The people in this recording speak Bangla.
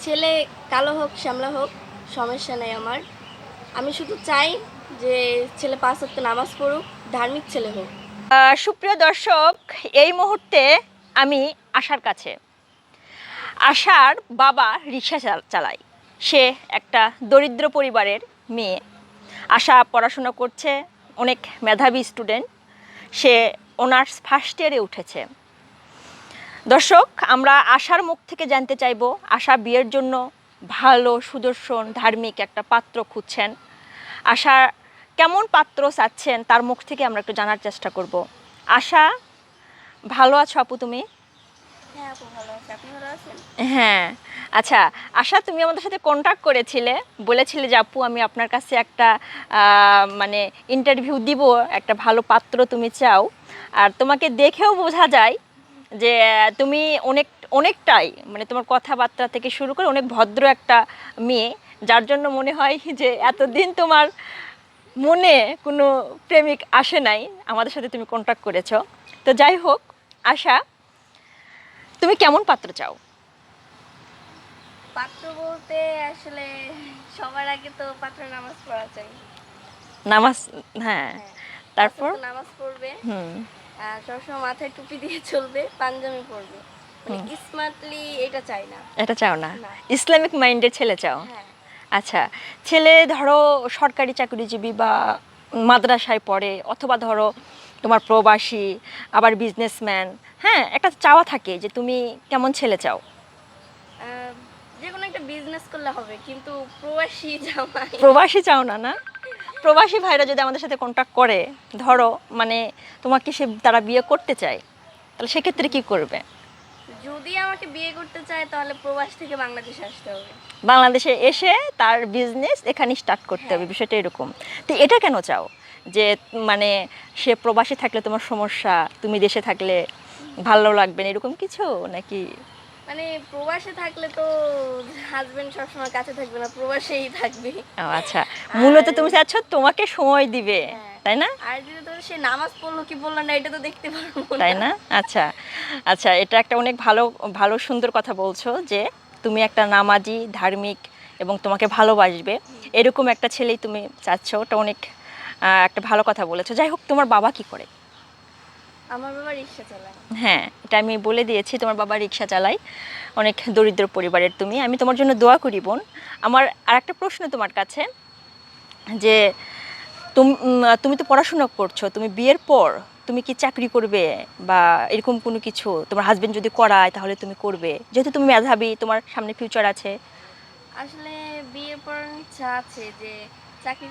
ছেলে কালো হোক শ্যামলা হোক সমস্যা নেই আমার। আমি শুধু চাই যে ছেলে ৫ ওয়াক্ত নামাজ পড়ুক, ধার্মিক ছেলে হোক। সুপ্রিয় দর্শক, এই মুহূর্তে আমি আশার কাছে। আশার বাবা রিক্সা চালায়। সে একটা দরিদ্র পরিবারের মেয়ে। আশা পড়াশোনা করছে, অনেক মেধাবী স্টুডেন্ট। সে অনার্স ফার্স্ট ইয়ারে উঠেছে। দর্শক, আমরা আশার মুখ থেকে জানতে চাইব আশা বিয়ের জন্য ভালো সুদর্শন ধার্মিক একটা পাত্র খুঁজছেন। আশা কেমন পাত্র চাচ্ছেন তার মুখ থেকে আমরা একটু জানার চেষ্টা করব। আশা, ভালো আছো আপু তুমি? হ্যাঁ আপু, ভালো আছে। আপনি ভালো আছেন? হ্যাঁ। আচ্ছা আশা, তুমি আমাদের সাথে কন্ট্যাক্ট করেছিলে, বলেছিলে যে আপু আমি আপনার কাছে একটা মানে ইন্টারভিউ দিব, একটা ভালো পাত্র তুমি চাও। আর তোমাকে দেখেও বোঝা যায় যে তুমি অনেকটাই মানে তোমার কথাবার্তা থেকে শুরু করে অনেক ভদ্র একটা মেয়ে, যার জন্য মনে হয় যে এতদিন তোমার মনে কোনো প্রেমিক আসে নাই, আমাদের সাথে তুমি কন্ট্যাক্ট করেছো। তো যাই হোক আশা, তুমি কেমন পাত্র চাও? পাত্র বলতে আসলে সবার আগে তো পাত্র নামাজ পড়া চাই। নামাজ, হ্যাঁ। হ্যাঁ, ৫ তারপর? ওয়াক্ত নামাজ পড়বে, হুম। আর সবসময় মাথায় টুপি দিয়ে চলবে, পাঞ্জাবি পরবে। মানে হুম। স্মার্টলি এটা চাই না। এটা চাও না? না। ইসলামিক মাইন্ডের ছেলে চাও? হ্যাঁ। আচ্ছা, ছেলে ধরো সরকারি চাকরিজীবী বা মাদ্রাসায় পড়ে, অথবা ধরো তোমার প্রবাসী, আবার বিজনেসম্যান। হ্যাঁ, একটা চাওয়া থাকে যে তুমি কেমন ছেলে চাও। যে কোনো একটা বিজনেস করলে হবে, কিন্তু প্রবাসী জামাই। প্রবাসী চাও না? না, প্রবাসী ভাইরা যদি আমাদের সাথে কন্ট্যাক্ট করে, ধরো মানে তোমাকে তারা বিয়ে করতে চায়, তাহলে সেক্ষেত্রে কি করবে? যদি আমাকে বিয়ে করতে চায় তাহলে প্রবাস থেকে বাংলাদেশে আসতে হবে। বাংলাদেশে এসে তার বিজনেস এখানে স্টার্ট করতে হবে, হ্যাঁ। বিষয়টা এরকম। তো এটা কেন চাও যে মানে সে প্রবাসী থাকলে তোমার সমস্যা, তুমি দেশে থাকলে ভালো লাগবে না, এরকম কিছু নাকি? মানে প্রবাসে থাকলে তো হাজবেন্ড সবসময় কাছে থাকবে না, প্রবাসেই থাকবে। ও আচ্ছা, মূলত আর তুমি চাচ্ছ তোমাকে সময় দিবে, হ্যাঁ, তাই না? আর যদি তো সে নামাজ পড়লো কি বললো না এটা তো দেখতে পারবো তাই না। না? আচ্ছা। আচ্ছা, এটা একটা অনেক ভালো ভালো সুন্দর কথা বলছো যে তুমি একটা নামাজি, ধার্মিক এবং তোমাকে ভালোবাসবে, এরকম একটা ছেলেই তুমি চাচ্ছ। ওটা অনেক একটা ভালো কথা বলেছো। যাই হোক, তোমার বাবা কি করে? আমার বাবা রিক্সা চালায়। হ্যাঁ, এটা আমি বলে দিয়েছি, তোমার বাবা রিক্সা চালায়। অনেক দরিদ্র পরিবারের তুমি, আমি তোমার জন্য দোয়া করি বোন। আমার আর একটা প্রশ্ন তোমার কাছে, যে তুমি তো পড়াশোনা করছো, তুমি বিয়ের পর তুমি কি চাকরি করবে বা এরকম কোনো কিছু? তোমার হাজবেন্ড যদি করায় তাহলে তুমি করবে, যেহেতু তুমি মেধাবী, তোমার সামনে ফিউচার আছে। আসলে বিয়ের পর ইচ্ছা আছে যে চাকরি